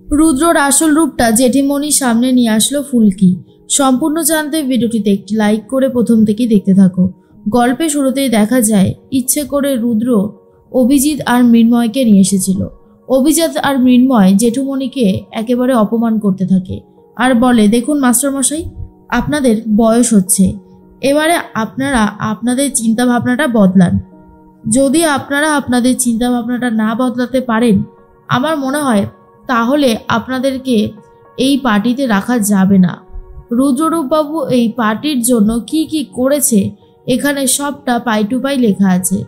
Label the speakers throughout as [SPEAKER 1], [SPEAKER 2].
[SPEAKER 1] রুদ্রর আসল রূপটা জেঠিমণির সামনে নিয়ে আসলো ফুলকি। সম্পূর্ণ জানতে ভিডিওটিতে একটি লাইক করে প্রথম থেকেই দেখতে থাকো। গল্পে শুরুতেই দেখা যায় ইচ্ছে করে রুদ্র অভিজিৎ আর মৃন্ময়কে নিয়ে এসেছিল। অভিজিৎ আর মৃন্ময় জেঠুমণিকে একেবারে অপমান করতে থাকে আর বলে, দেখুন মাস্টারমশাই, আপনাদের বয়স হচ্ছে, এবারে আপনারা আপনাদের চিন্তা ভাবনাটা বদলান। যদি আপনারা আপনাদের চিন্তা ভাবনাটা না বদলাতে পারেন, আমার মনে হয় তাহলে আপনাদেরকে এই পার্টিতে রাখা যাবে না। রুদ্ররূপবাবু এই পার্টির জন্য কি কি করেছে এখানে সবটা পাই টু পাই লেখা আছে।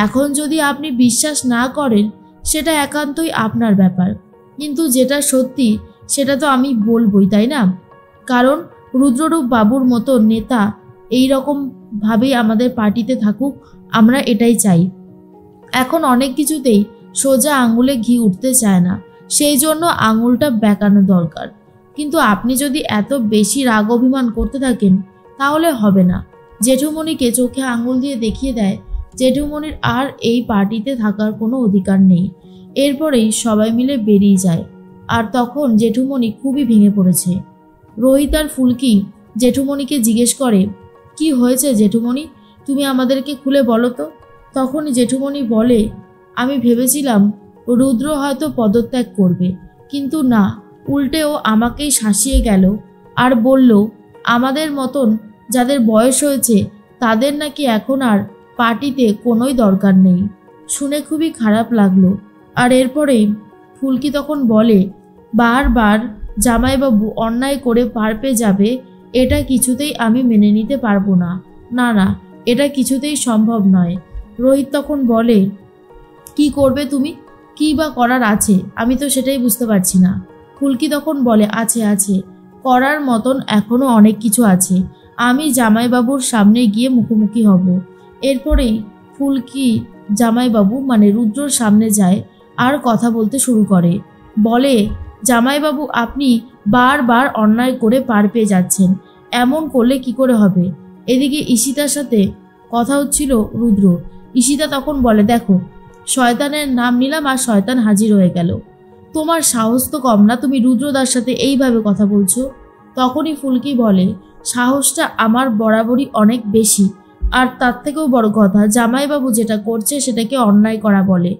[SPEAKER 1] এখন যদি আপনি বিশ্বাস না করেন সেটা একান্তই আপনার ব্যাপার, কিন্তু যেটা সত্যি সেটা তো আমি বলবই, তাই না? কারণ রুদ্ররূপবাবুর মতো নেতা এই রকম ভাবেই আমাদের পার্টিতে থাকুক, আমরা এটাই চাই। এখন অনেক কিছুতেই সোজা আঙুলে ঘি উঠতে চায় না, সেই জন্য আঙুলটা বেঁকানো দরকার। কিন্তু আপনি যদি এত বেশি রাগ অভিমান করতে থাকেন তাহলে হবে না। জেঠুমণিকে চোখে আঙুল দিয়ে দেখিয়ে দেয় জেঠুমণির আর এই পার্টিতে থাকার কোনো অধিকার নেই। এরপরেই সবাই মিলে বেরিয়ে যায়। আর তখন জেঠুমণি খুবই ভেঙে পড়েছে। রোহিত আর ফুলকি জেঠুমণিকে জিজ্ঞেস করে, কি হয়েছে জেঠুমণি, তুমি আমাদেরকে খুলে বলো তো। তখনই জেঠুমণি বলে, আমি ভেবেছিলাম রুদ্র হয়তো পদত্যাগ করবে, কিন্তু না, উল্টেও আমাকেই শাসিয়ে গেল আর বলল আমাদের মতন যাদের বয়স হয়েছে তাদের নাকি এখন আর পার্টিতে কোনোই দরকার নেই। শুনে খুবই খারাপ লাগলো। আর এরপরেই ফুলকি তখন বলে, বারবার জামাইবাবু অন্যায় করে পার পেয়ে যাবে, এটা কিছুতেই আমি মেনে নিতে পারবো না। না না, এটা কিছুতেই সম্ভব নয়। রোহিত তখন বলে, কি করবে তুমি, কি বা করার আছে, আমি তো সেটাই বুঝতে পারছি না। ফুলকি তখন বলে, আছে করার মতন এখনো অনেক কিছু আছে, আমি জামাইবাবুর সামনে গিয়ে মুখোমুখি হব। এরপরেই ফুলকি জামাইবাবু মানে রুদ্রর সামনে যায় আর কথা বলতে শুরু করে। বলে, জামাইবাবু, আপনি বারবার অন্যায় করে পার পেয়ে যাচ্ছেন, এমন করলে কি করে হবে। এদিকে ঈশিতার সাথে কথা হচ্ছিল রুদ্র। ঈশিতা তখন বলে, দেখো, শয়তানের নাম নিলাম আর শয়তান হাজির হয়ে গেল। তোমার সাহস তো কম না, তুমি রুদ্রদার সাথে এইভাবে কথা বলছো। তখনই ফুলকি বলে, সাহসটা আমার বরাবরই অনেক বেশি, আর তার থেকেও বড় কথা, জামাইবাবু যেটা করছে সেটাকে অন্যায় করা বলে।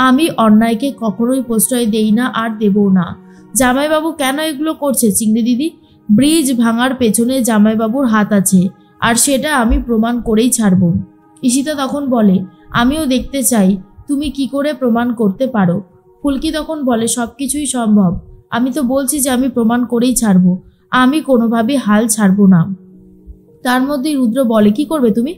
[SPEAKER 1] আমি অন্যায়কে কখনোই প্রশ্রয় দেই না আর দেবও না। জামাইবাবু কেন এগুলো করছে চিংড়ি দিদি? ব্রিজ ভাঙার পেছনে জামাইবাবুর হাত আছে, আর সেটা আমি প্রমাণ করেই ছাড়ব। ঈশিতা তখন বলে, আমিও দেখতে চাই তুমি কি করে প্রমাণ করতে পারো। ফুলকি তখন বলে, সবকিছুই সম্ভব, আমি তো বলছি যে আমি প্রমাণ করেই ছাড়ব, আমি কোনোভাবেই হাল ছাড়ব না। তার মধ্যেই রুদ্র বলে, কি করবে তুমি,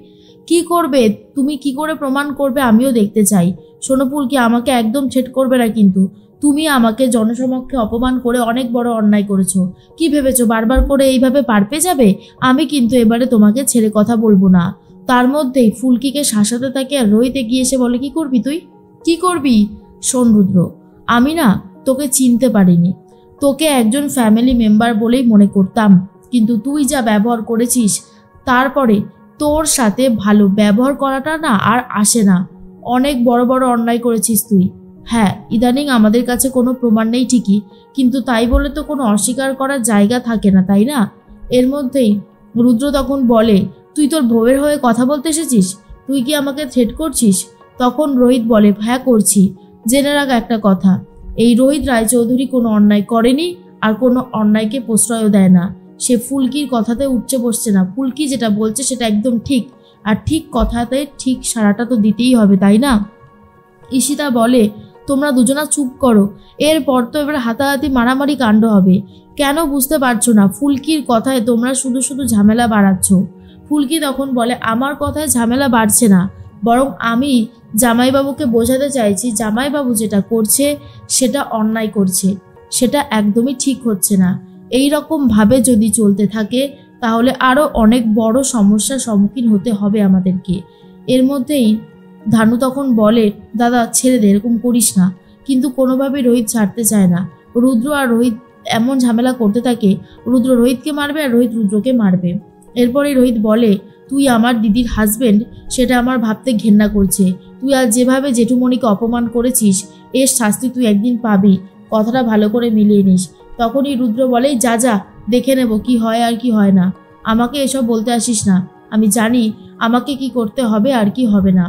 [SPEAKER 1] কি করবে তুমি, কি করে প্রমাণ করবে আমিও দেখতে চাই। শোনো ফুলকি, আমাকে একদম ছেট করবে না কিন্তু। তুমি আমাকে জনসমক্ষে অপমান করে অনেক বড় অন্যায় করেছো। কি ভেবেছো বারবার করে এইভাবে পার পেয়ে যাবে? আমি কিন্তু এবারে তোমাকে ছেড়ে কথা বলবো না। তার মধ্যেই ফুলকিকে শাসাতে থাকে আর রোহিত এগিয়ে এসে বলে, কি করবি তুই, কি করবি? শোন রুদ্র, আমি না তোকে চিনতে পারিনি, তোকে একজন ফ্যামিলি মেম্বার বলেই মনে করতাম, কিন্তু তুই যা ব্যবহার করেছিস তারপরে তোর সাথে ভালো ব্যবহার করাটা না আর আসে না। অনেক বড় বড় অন্যায় করেছিস তুই। হ্যাঁ, ইদানিং আমাদের কাছে কোনো প্রমাণ নেই ঠিকই, কিন্তু তাই বলে তো কোনো অস্বীকার করার জায়গা থাকে না, তাই না? এর মধ্যেই রুদ্র তখন বলে, তুই তোর বউয়ের হয়ে কথা বলতে এসেছিস, তুই কি আমাকে থ্রেট করছিস? তখন রোহিত বলে, হ্যাঁ করছি। জেনে রাখ একটা কথা, এই রোহিত রায়চৌধুরী কোনো অন্যায় করেনি আর কোনো অন্যায়কে প্রশ্রয়ও দেয় না। সে ফুলকির কথাতে উঠছে বসছে না, ফুলকি যেটা বলছে সেটা একদম ঠিক, আর ঠিক কথাতে ঠিক সারাটা তো দিতেই হবে, তাই না? ঈশিতা বলে, তোমরা দুজনা চুপ করো, এরপর তো এবার হাতাহাতি মারামারি কাণ্ড হবে। কেন বুঝতে পারছো না, ফুলকির কথায় তোমরা শুধু শুধু ঝামেলা বাড়াচ্ছ। ফুলকি তখন বলে, আমার কথায় ঝামেলা বাড়ছে না, বরং আমি জামাইবাবুকে বোঝাতে চাইছি জামাইবাবু যেটা করছে সেটা অন্যায় করছে, সেটা একদমই ঠিক হচ্ছে না। এই রকম ভাবে যদি চলতে থাকে তাহলে আরো অনেক বড় সমস্যার সম্মুখীন হতে হবে আমাদেরকে। এর মধ্যেই ধানু তখন বলে, দাদা ছেড়ে দে, এরকম করিস না। কিন্তু কোনোভাবে রোহিত ছাড়তে চায় না। রুদ্র আর রোহিত এমন ঝামেলা করতে থাকে, রুদ্র রোহিতকে মারবে আর রোহিত রুদ্রকে মারবে। এরপরে রোহিত বলে, তুই আমার দিদির হাজবেন্ড, সেটা আমার ভাবতে ঘেন্না করছে। তুই আজ যেভাবে জেঠুমণিকে অপমান করেছিস এর শাস্তি তুই একদিন পাবি, কথাটা ভালো করে মিলিয়ে নিস। তখনই রুদ্র বলে, যা যা, দেখে নেব কি হয় আর কি হয় না। আমাকে এসব বলতে আসিস না, আমি জানি আমাকে কি করতে হবে আর কি হবে না।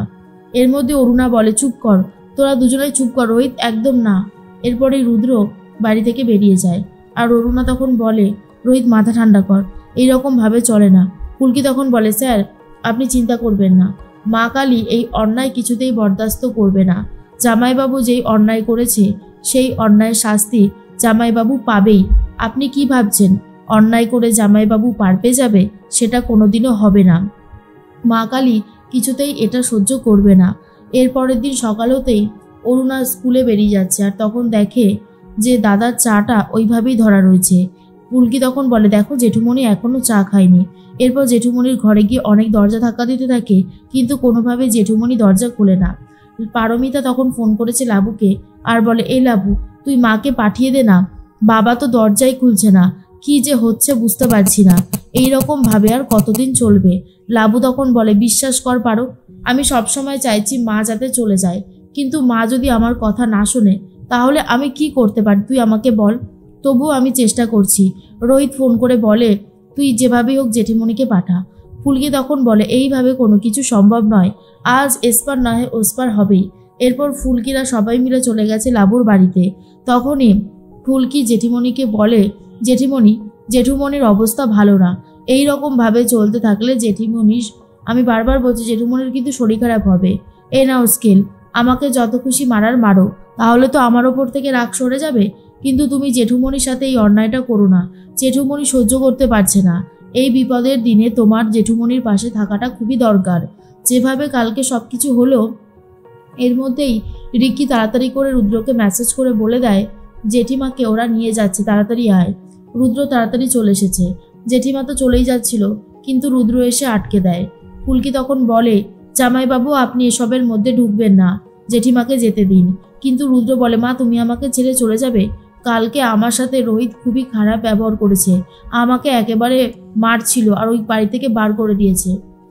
[SPEAKER 1] এর মধ্যে অরুণা বলে, চুপ কর, তোরা দুজনেই চুপ কর রোহিত, একদম না। এরপরেই রুদ্র বাড়ি থেকে বেরিয়ে যায়। আর অরুণা তখন বলে, রোহিত মাথা ঠান্ডা কর, এইরকম ভাবে চলে না। ফুলকি তখন বলে, স্যার আপনি চিন্তা করবেন না, মা কালী এই অন্যায় কিছুতেই বরদাস্ত করবে না। জামাইবাবু যেই অন্যায় করেছে সেই অন্যায়ের শাস্তি জামাইবাবু পাবেই। আপনি কি ভাবছেন অন্যায় করে জামাইবাবু পার পেয়ে যাবে? সেটা কোনোদিনও হবে না। মা কালী কিছুতেই এটা সহ্য করবে না। এর পরের দিন সকাল হতেই অরুণা স্কুলে বেরিয়ে যাচ্ছে, আর তখন দেখে যে দাদার চাটা ওইভাবেই ধরা রয়েছে। ফুলকি তখন বলে, দেখো জেঠুমণি এখনো চা খায়নি। এরপর জেঠুমণির ঘরে গিয়ে অনেক দরজা ধাক্কা দিতে থাকে, কিন্তু কোনোভাবে জেঠুমণি দরজা খুলে না। পারমিতা তখন ফোন করেছে লাবুকে আর বলে, এই লাবু তুই মাকে পাঠিয়ে দে না, বাবা তো দরজাই খুলছে না, কি যে হচ্ছে বুঝতে পারছি না। এই রকম ভাবে আর কতদিন চলবে? লাবু তখন বলে, বিশ্বাস কর পারো, আমি সবসময় চাইছি মা যাতে চলে যায়, কিন্তু মা যদি আমার কথা না শোনে তাহলে আমি কি করতে পারি তুই আমাকে বল। তবুও আমি চেষ্টা করছি। রোহিত ফোন করে বলে, তুই যেভাবেই হোক জেঠিমণিকে পাঠা। ফুলকি তখন বলে, এইভাবে কোনো কিছু সম্ভব নয়, আজ এসপার নয় ওসপার হবেই। এরপর ফুলকিরা সবাই মিলে চলে গেছে লাবুর বাড়িতে। তখনই ফুলকি জেঠিমণিকে বলে, জেঠুমণির অবস্থা ভালো না, এই রকম ভাবে চলতে থাকলে জেঠিমণির, আমি বারবার বলছি জেঠুমণির কিন্তু শরীর খারাপ হবে। এ নাও স্কেল, আমাকে যত খুশি মারার মারো, তাহলে তো আমার ওপর থেকে রাগ সরে যাবে। কিন্তু তুমি জেঠুমণির সাথে এই অন্যায়টা করো না, জেঠুমণি সহ্য করতে পারছে না। এই বিপদের দিনে তোমার জেঠুমণির পাশে থাকাটা খুবই দরকার। যেভাবে কালকে সবকিছু হলো, এর মধ্যেই রিক্কি তাড়াতাড়ি করে রুদ্রকে মেসেজ করে বলে দেয়, জেঠিমাকে ওরা নিয়ে যাচ্ছে, তাড়াতাড়ি আয়। রুদ্র তাড়াতাড়ি চলে এসেছে। জেঠিমা তো চলেই যাচ্ছিল, কিন্তু রুদ্র এসে আটকে দেয়। ফুলকি তখন বলে, জামাইবাবু আপনি এসবের মধ্যে ঢুকবেন না, জেঠিমাকে যেতে দিন। কিন্তু রুদ্র বলে, মা তুমি আমাকে ছেড়ে চলে যাবে? কালকে আমার সাথে রোহিত খুবই খারাপ ব্যবহার করেছে, আমাকে একেবারে মারছিল আর ওই বাড়ি থেকে বার করে দিয়েছে।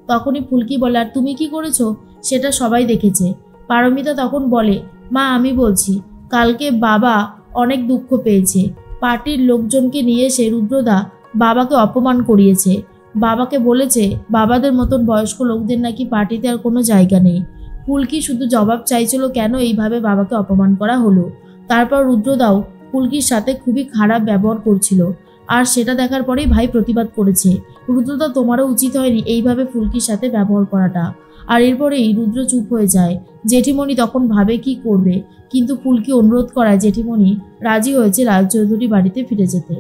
[SPEAKER 1] তখনই ফুলকি বলে, আর তুমি কি করেছো সেটা সবাই দেখেছে। পারমিতা তখন বলে, মা আমি বলছি, কালকে বাবা অনেক দুঃখ পেয়েছে, পার্টির লোকজনকে নিয়ে এসে রুদ্রদা বাবাকে অপমান করিয়েছে। বাবাকে বলেছে বাবাদের মতন বয়স্ক লোকদের নাকি পার্টিতে আর কোনো জায়গা নেই। ফুলকি শুধু জবাব চাইছিল কেন এইভাবে বাবাকে অপমান করা হলো। তারপর রুদ্রদাও ফুলকির সাথে খুবই খারাপ ব্যবহার করছিল, আর সেটা দেখার পরেই ভাই প্রতিবাদ করেছে, রুদ্রদা তোমারও উচিত হয়নি এইভাবে ফুলকির সাথে ব্যবহার করাটা। আর এরপরেই রুদ্র চুপ হয়ে যায়। জেঠিমণি তখন ভাবে কি করবে, কিন্তু ফুলকি অনুরোধ করায় জেঠিমণি রাজি হয়েছে রাজচৌধুরী বাড়িতে ফিরে যেতে।